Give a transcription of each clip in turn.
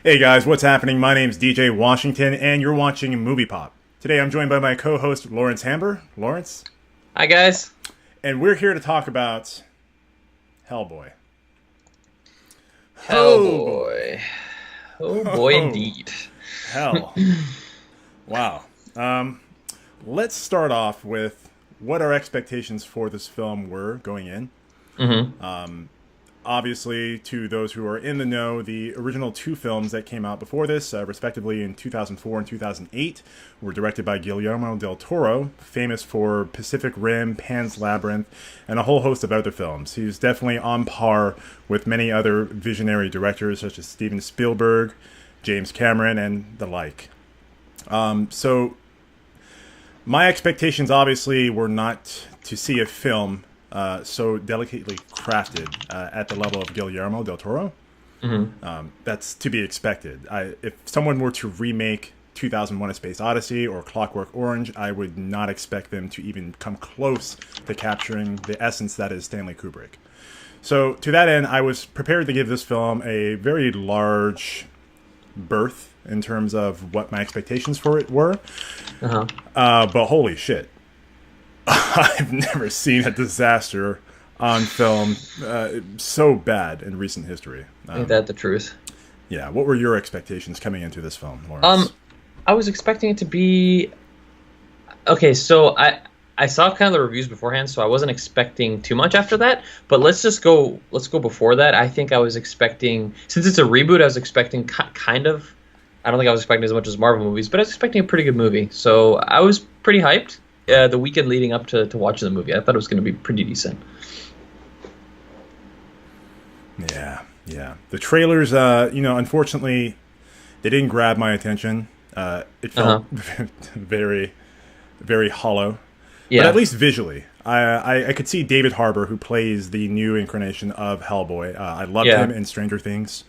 Hey guys, what's happening? My name's DJ Washington, and you're watching Movie Pop. Today I'm joined by my co-host Lawrence Hamber. Lawrence, Hi guys. and we're here to talk about Hellboy. Oh boy. Hellboy. Oh boy, Oh, indeed. hell. Wow. Let's start off with what our expectations for this film were going in. Mm-hmm. Obviously, to those who are in the know, the original two films that came out before this, respectively in 2004 and 2008, were directed by Guillermo del Toro, famous for Pacific Rim, Pan's Labyrinth, and a whole host of other films. He's definitely on par with many other visionary directors such as Steven Spielberg, James Cameron, and the like. So my expectations obviously were not to see a film so delicately crafted at the level of Guillermo del Toro. That's to be expected. If someone were to remake 2001: A Space Odyssey or Clockwork Orange, I would not expect them to even come close to capturing the essence that is Stanley Kubrick. So to that end, I was prepared to give this film a very large berth in terms of what my expectations for it were. Uh-huh. But holy shit. I've never seen a disaster on film so bad in recent history. Ain't that the truth? Yeah, what were your expectations coming into this film, Lawrence? I was expecting it to be okay, so I saw kind of the reviews beforehand, so I wasn't expecting too much after that. But let's go before that. I think I was expecting, since it's a reboot, I was expecting kind of, I don't think I was expecting as much as Marvel movies, but I was expecting a pretty good movie. So I was pretty hyped. The weekend leading up to watching the movie, I thought it was going to be pretty decent. Yeah. The trailers, unfortunately, they didn't grab my attention. It felt very, very hollow. Yeah. But at least visually. I could see David Harbour, who plays the new incarnation of Hellboy. I loved him in Stranger Things.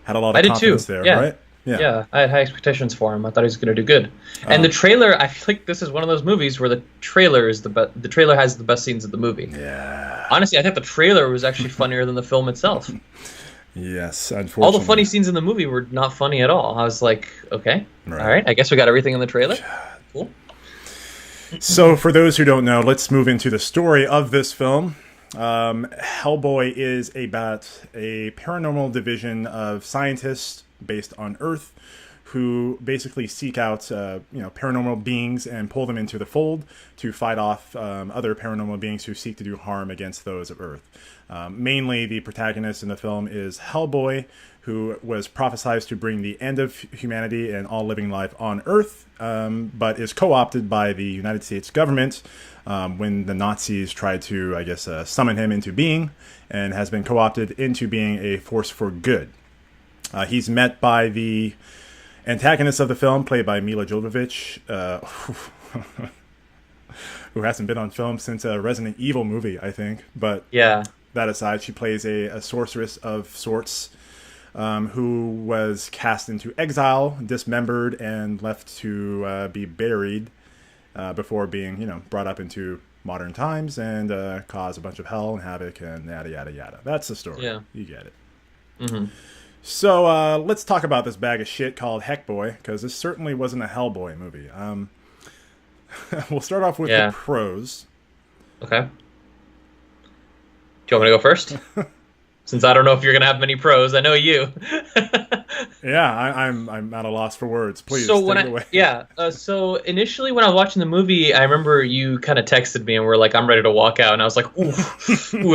Had a lot of confidence there, right? Yeah, I had high expectations for him. I thought he was going to do good. And the trailer, I feel like this is one of those movies where the trailer is the trailer has the best scenes of the movie. Yeah. Honestly, I think the trailer was actually funnier than the film itself. Yes, unfortunately. All the funny scenes in the movie were not funny at all. I was like, okay, all right, I guess we got everything in the trailer. Cool. So, for those who don't know, let's move into the story of this film. Hellboy is about a paranormal division of scientists based on Earth who basically seek out paranormal beings and pull them into the fold to fight off other paranormal beings who seek to do harm against those of Earth. Mainly, the protagonist in the film is Hellboy, who was prophesied to bring the end of humanity and all living life on Earth, but is co-opted by the United States government when the Nazis tried to, summon him into being, and has been co-opted into being a force for good. He's met by the antagonist of the film, played by Mila Jovovich, who hasn't been on film since a Resident Evil movie, I think. But Yeah. that aside, she plays a sorceress of sorts who was cast into exile, dismembered, and left to be buried before being, brought up into modern times and cause a bunch of hell and havoc and yada, yada, yada. That's the story. Yeah. You get it. Mm-hmm. So let's talk about this bag of shit called Heckboy, because this certainly wasn't a Hellboy movie. We'll start off with the pros. Okay. Do you want me to go first? Since I don't know if you're gonna have many pros, I know you. Yeah, I'm at a loss for words. Please So take it away. So initially when I was watching the movie, I remember you kind of texted me and were like, "I'm ready to walk out," and I was like, "Ooh,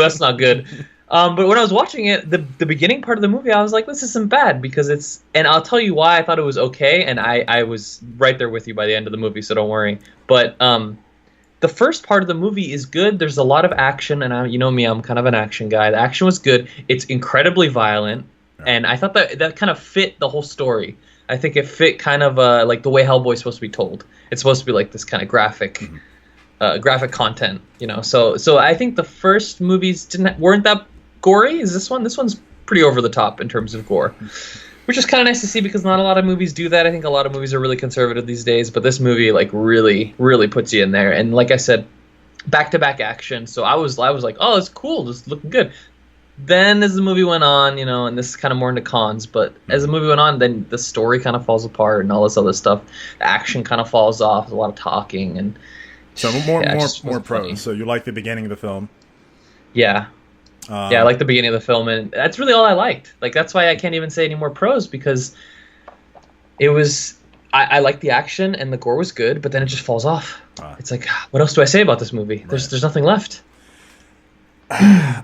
that's not good." But when I was watching it, the beginning part of the movie, I was like, this isn't bad, because it's, and I'll tell you why I thought it was okay, and I was right there with you by the end of the movie, so don't worry. But the first part of the movie is good. There's a lot of action, and you know me, I'm kind of an action guy. The action was good. It's incredibly violent, and I thought that kind of fit the whole story. I think it fit kind of like the way Hellboy's supposed to be told. It's supposed to be like this kind of graphic content, So I think the first movies weren't that gory. Is this one? This one's pretty over the top in terms of gore, which is kind of nice to see, because not a lot of movies do that. I think a lot of movies are really conservative these days, but this movie really puts you in there. And like I said, back-to-back action. So I was like, oh, it's cool, just looking good. then as the movie went on, and this is kind of more into cons, but as the movie went on, then the story kind of falls apart and all this other stuff. The action kind of falls off. There's a lot of talking and So yeah, it more just more wasn't pros. funny. So you like the beginning of the film? Yeah. Yeah, I like the beginning of the film, and that's really all I liked. Like, that's why I can't even say any more pros, because it was... I liked the action, and the gore was good, but then it just falls off. It's like, what else do I say about this movie? Right. There's nothing left. Yeah.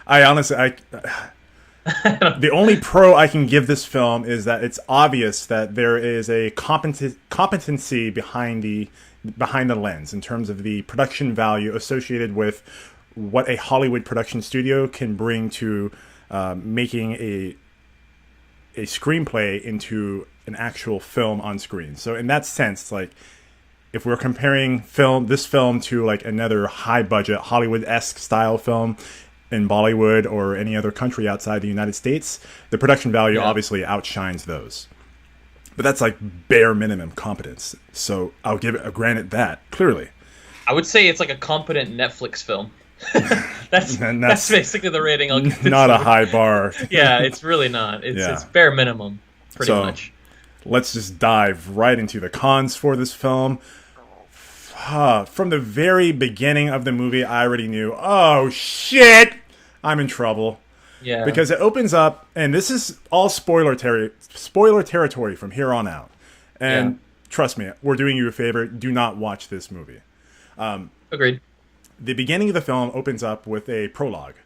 I honestly, the only pro I can give this film is that it's obvious that there is a competency behind the lens in terms of the production value associated with what a Hollywood production studio can bring to making a screenplay into an actual film on screen. So in that sense, like, if we're comparing this film to like another high budget Hollywood-esque style film in Bollywood or any other country outside the United States, the production value obviously outshines those. But that's like bare minimum competence. So I'll give it granted that, clearly. I would say it's like a competent Netflix film. that's basically the rating I'll give it. Not a high bar. Yeah, it's really not. It's bare minimum, pretty much. Let's just dive right into the cons for this film. From the very beginning of the movie, I already knew, oh shit, I'm in trouble. Yeah. Because it opens up, and this is all spoiler territory from here on out. And trust me, we're doing you a favor. Do not watch this movie. Agreed. The beginning of the film opens up with a prologue,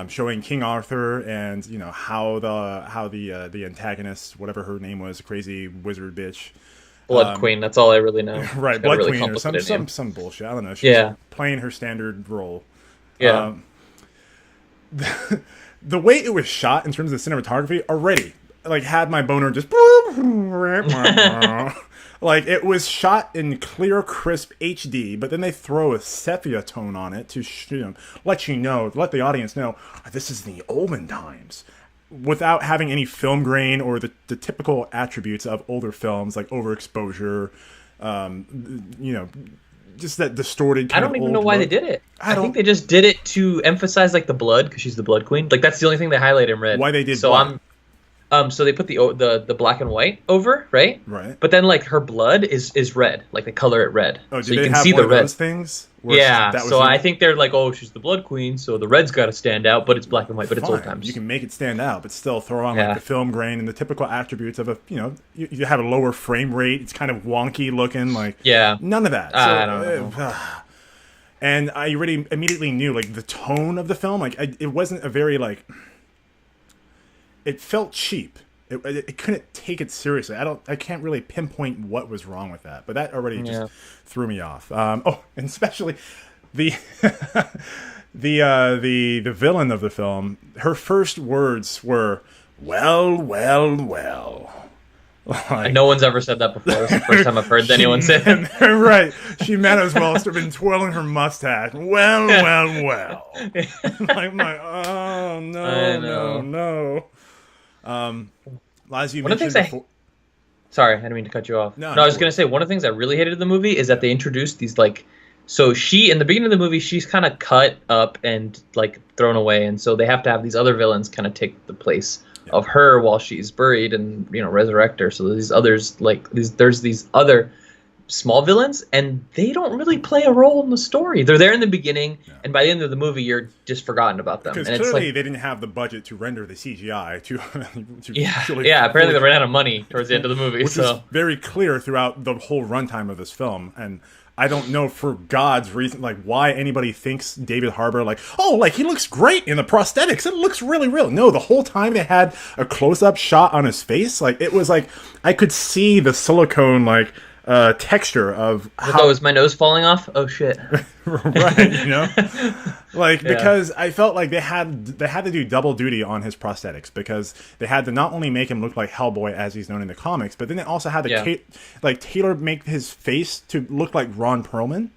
showing King Arthur and how the antagonist, whatever her name was, crazy wizard bitch. Blood Queen, that's all I really know. Right, Blood Queen or some bullshit. I don't know. She's playing her standard role. Yeah. The way it was shot in terms of cinematography already like had my boner just like it was shot in clear, crisp HD, but then they throw a sepia tone on it to let the audience know this is the olden times, without having any film grain or the typical attributes of older films like overexposure, just that distorted kind of I don't even know why look. they did it. I think they just did it to emphasize like the blood, because she's the Blood Queen. Like, that's the only thing they highlight in red. Why they did so what? So they put the black and white over, right? Right. But then like her blood is red, like they color it red. Oh, so you can have see one the of red those things? Yeah. So I think they're like, oh, she's the Blood Queen, so the red's got to stand out, but it's black and white, but it's old times. You can make it stand out, but still throw on like the film grain and the typical attributes of you have a lower frame rate. It's kind of wonky looking, like none of that. I don't know. And I already immediately knew like the tone of the film, like it wasn't a very like. It felt cheap. It couldn't take it seriously. I can't really pinpoint what was wrong with that, but that already just threw me off. And especially the the villain of the film. Her first words were "well, well, well." Like, no one's ever said that before. It's the first time I've heard anyone say it. Right. She might as well have been twirling her mustache. Well, well, well. like, oh no. As you mentioned before... Sorry, I didn't mean to cut you off. No, I was going to say, one of the things I really hated in the movie is that they introduced these, like... So in the beginning of the movie, she's kind of cut up and, like, thrown away. And so they have to have these other villains kind of take the place of her while she's buried and, resurrect her. So these others, there's these other small villains, and they don't really play a role in the story. They're there in the beginning, and by the end of the movie, you're just forgotten about them. Because and clearly they didn't have the budget to render the CGI to apparently they ran out of money towards the end of the movie. Which is very clear throughout the whole runtime of this film, and I don't know for God's reason, like, why anybody thinks David Harbour, like, oh, like, he looks great in the prosthetics. It looks really real. No, the whole time they had a close-up shot on his face. Like, it was like, I could see the silicone, like, texture of how... Oh, is my nose falling off? Oh, shit. Right, Like, because I felt like they had to do double duty on his prosthetics, because they had to not only make him look like Hellboy as he's known in the comics, but then they also had to Taylor make his face to look like Ron Perlman.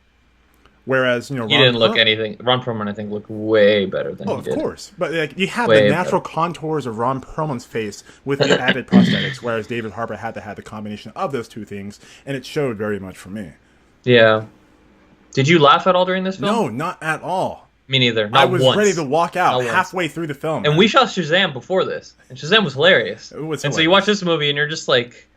Whereas, he didn't look anything. Ron Perlman, I think, looked way better than he did. Of course. But like, you have the natural contours of Ron Perlman's face with the added prosthetics, whereas David Harbour had to have the combination of those two things, and it showed very much for me. Yeah. Did you laugh at all during this film? No, not at all. Me neither. I Not was once. ready to walk out Not once. halfway through the film. And we saw Shazam before this, and Shazam was hilarious. It was and so you hilarious. watch this movie, and you're just like,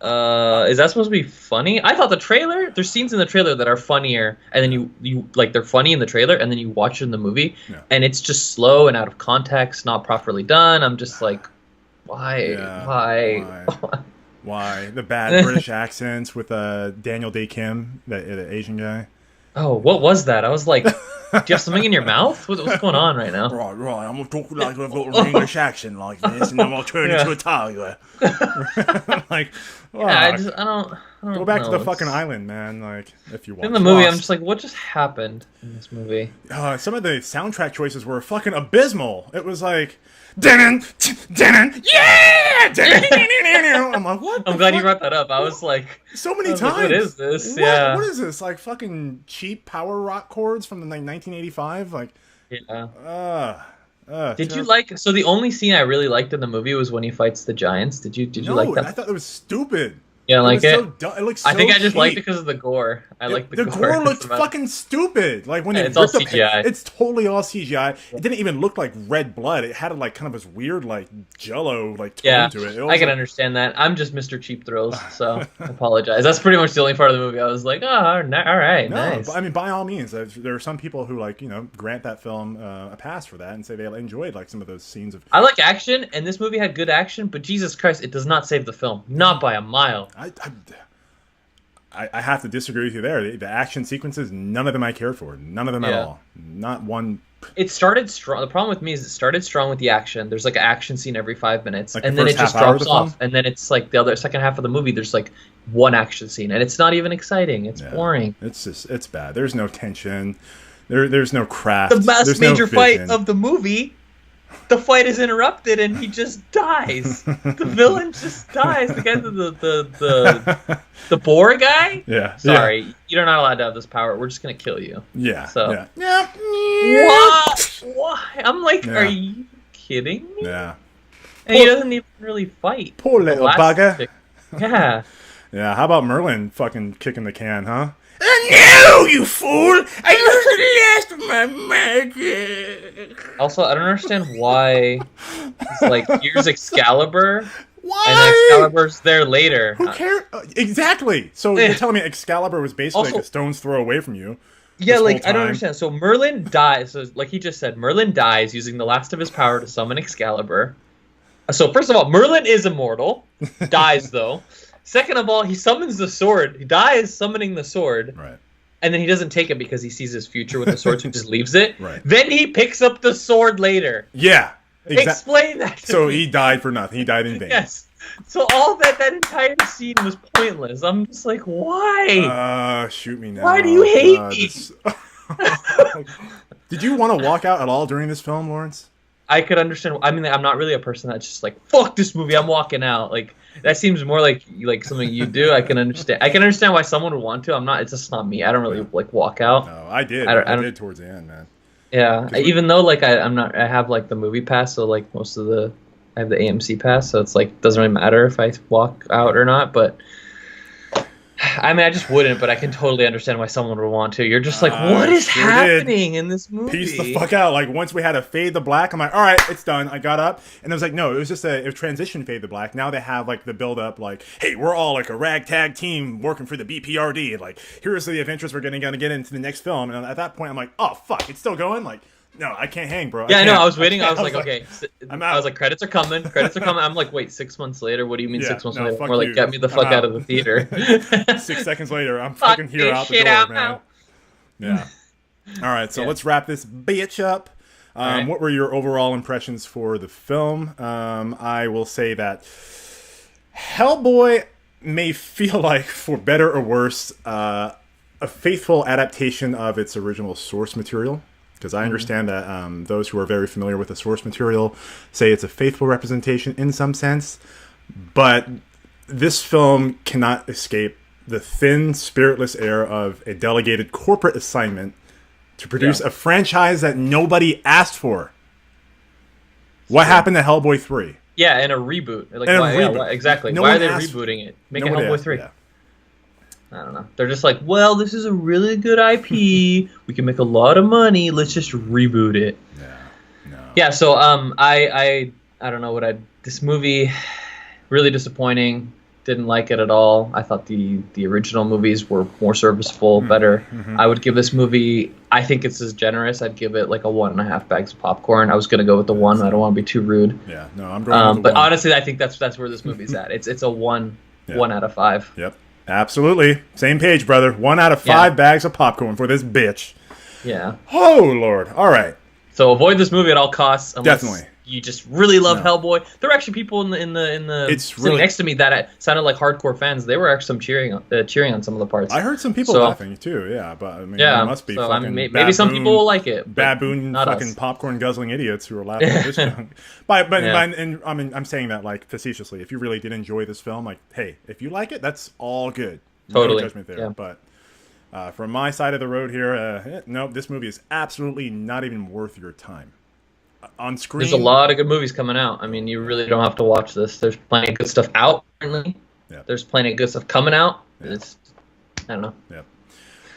is that supposed to be funny? I thought the trailer. There's scenes in the trailer that are funnier, and then you like they're funny in the trailer, and then you watch it in the movie, and it's just slow and out of context, not properly done. I'm just like, why? Why? The bad British accents with Daniel Day Kim, the Asian guy. Oh, what was that? I was like, do you have something in your mouth? What's going on right now? Right. I'm gonna talk like I've got an English accent like this, and then I'll turn into a tiger. Like, I don't go back know. to the fucking island, man. Like, if you want. In the movie, I'm just like, what just happened in this movie? Some of the soundtrack choices were fucking abysmal. It was like, yeah! I'm like, what? I'm glad you brought that up. I was like, so many times. Like, what is this? Yeah. What is this? Like fucking cheap power rock chords from like 1985? Like, yeah. Did terrible. you like? So the only scene I really liked in the movie was when he fights the giants. Did you like that? I thought it was stupid. Yeah, like it. So dumb. It looks so I think I just cheap. liked it because of the gore. I like the gore. The gore looked fucking stupid. Like when it's all CGI. It's totally all CGI. It didn't even look like red blood. It had like kind of this weird like Jello like tone to it. I can understand that. I'm just Mr. Cheap Thrills, so I apologize. That's pretty much the only part of the movie I was like, oh, all right, nice. I mean, by all means, there are some people who like grant that film a pass for that and say they enjoyed like some of those scenes of. I like action, and this movie had good action, but Jesus Christ, it does not save the film, not by a mile. I have to disagree with you there. The action sequences, none of them I cared for. None of them at all. Not one. It started strong. The problem with me is it started strong with the action. There's like an action scene every 5 minutes, like and then it just drops off. And then it's like the second half of the movie. There's like one action scene, and it's not even exciting. It's boring. It's bad. There's no tension. There's no craft. The last major no fight of the movie. The fight is interrupted and he just dies. The villain just dies. The guy, the boar guy. Yeah. Sorry, you're not allowed to have this power. We're just gonna kill you. Yeah. So. Yeah. Why? I'm like, are you kidding me? Yeah. And he doesn't even really fight. Poor little bugger. Yeah. Yeah. How about Merlin fucking kicking the can, huh? No, you fool! I used the last of my magic. Also, I don't understand why. It's like, here's Excalibur. Why? And Excalibur's there later. Who cares? Exactly. So you're telling me Excalibur was basically Also, like a stone's throw away from you? Yeah, like, I don't understand. So Merlin dies. So, like he just said, Merlin dies using the last of his power to summon Excalibur. So, first of all, Merlin is immortal. Dies, though. Second of all, he summons the sword. He dies summoning the sword. Right. And then he doesn't take it because he sees his future with the sword, so he just leaves it. Right. Then he picks up the sword later. Yeah. Explain that to me. He died for nothing. He died in vain. Yes. So all that entire scene was pointless. I'm just like, why? Shoot me now. Why do you hate me? Did you want to walk out at all during this film, Lawrence? I could understand. I mean, I'm not really a person that's just like, fuck this movie, I'm walking out. Like, that seems more like something you do. I can understand why someone would want to. I'm not. It's just not me. I don't really like walk out. No, I did. I did towards the end, man. Yeah, even though like I'm not. I have like the movie pass, so like I have the AMC pass, so it's like doesn't really matter if I walk out or not. But I mean, I just wouldn't. But I can totally understand why someone would want to. You're just like, what is happening in this movie? Piece the fuck out. Like once we had a fade to black, I'm like, all right, it's done. I got up, and it was like, no, it was just a transition fade to black. Now they have like the build up, like, hey, we're all like a ragtag team working for the BPRD. Like, here's the adventures we're gonna get into the next film. And at that point, I'm like, oh fuck, it's still going. Like, no, I can't hang, bro. Yeah, I know. I was waiting. I was like, okay. I'm out. I was like, credits are coming. Credits are coming. I'm like, wait, 6 months later? What do you mean 6 months later? More like, get me the fuck out of the theater. 6 seconds later, I'm fucking here out the door, man. Yeah. All right, so let's wrap this bitch up. What were your overall impressions for the film? I will say that Hellboy may feel like, for better or worse, a faithful adaptation of its original source material. Because I understand that those who are very familiar with the source material say it's a faithful representation in some sense. But this film cannot escape the thin, spiritless air of a delegated corporate assignment to produce a franchise that nobody asked for. What happened to Hellboy 3? Yeah, and a reboot. Like, reboot. Exactly. No why one are they asked, rebooting it? Make a Hellboy 3. Yeah. I don't know. They're just like, well, this is a really good IP. We can make a lot of money. Let's just reboot it. Yeah. No. Yeah. So I don't know what this movie really disappointing. Didn't like it at all. I thought the original movies were more serviceable, better. I would give this movie. I think it's as generous. I'd give it like a 1.5 bags of popcorn. I was gonna go with the one. I don't want to be too rude. Yeah. No, I'm going with the but one. honestly, I think that's where this movie's at. It's a 1 out of 5. Yep. Absolutely. Same page, brother. 1 out of 5 bags of popcorn for this bitch. Yeah. Oh, Lord. All right. So avoid this movie at all costs. Unless Definitely. You just really love Hellboy. There were actually people in the sitting next to me that sounded like hardcore fans. They were actually cheering on some of the parts. I heard some people laughing too. Yeah, but I mean, there must be fucking maybe some people will like it. Baboon fucking popcorn guzzling idiots who are laughing at this junk. But and I mean, I'm saying that like facetiously. If you really did enjoy this film, like, hey, if you like it, that's all good. Totally. No judgment there. Yeah. But from my side of the road here, no, this movie is absolutely not even worth your time. On screen, there's a lot of good movies coming out. I mean, you really don't have to watch this. There's plenty of good stuff out currently. Yeah. There's plenty of good stuff coming out. Yeah. I don't know. Yeah.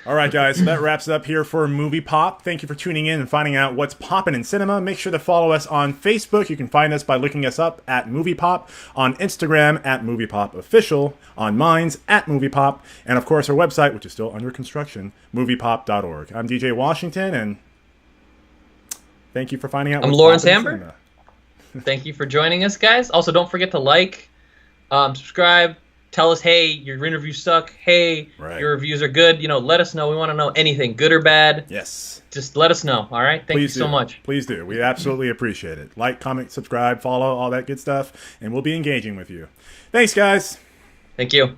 All right, guys. So that wraps it up here for Movie Pop. Thank you for tuning in and finding out what's popping in cinema. Make sure to follow us on Facebook. You can find us by looking us up at Movie Pop, on Instagram at Movie Pop Official, on Minds at Movie Pop, and of course our website, which is still under construction, moviepop.org. I'm DJ Washington, and thank you for finding out. I'm Lawrence Amber. Thank you for joining us, guys. Also, don't forget to like, subscribe. Tell us, hey, your interview suck. Hey, your reviews are good. Let us know. We want to know anything, good or bad. Yes. Just let us know. All right. Thank you so much. Please do. We absolutely appreciate it. Like, comment, subscribe, follow, all that good stuff, and we'll be engaging with you. Thanks, guys. Thank you.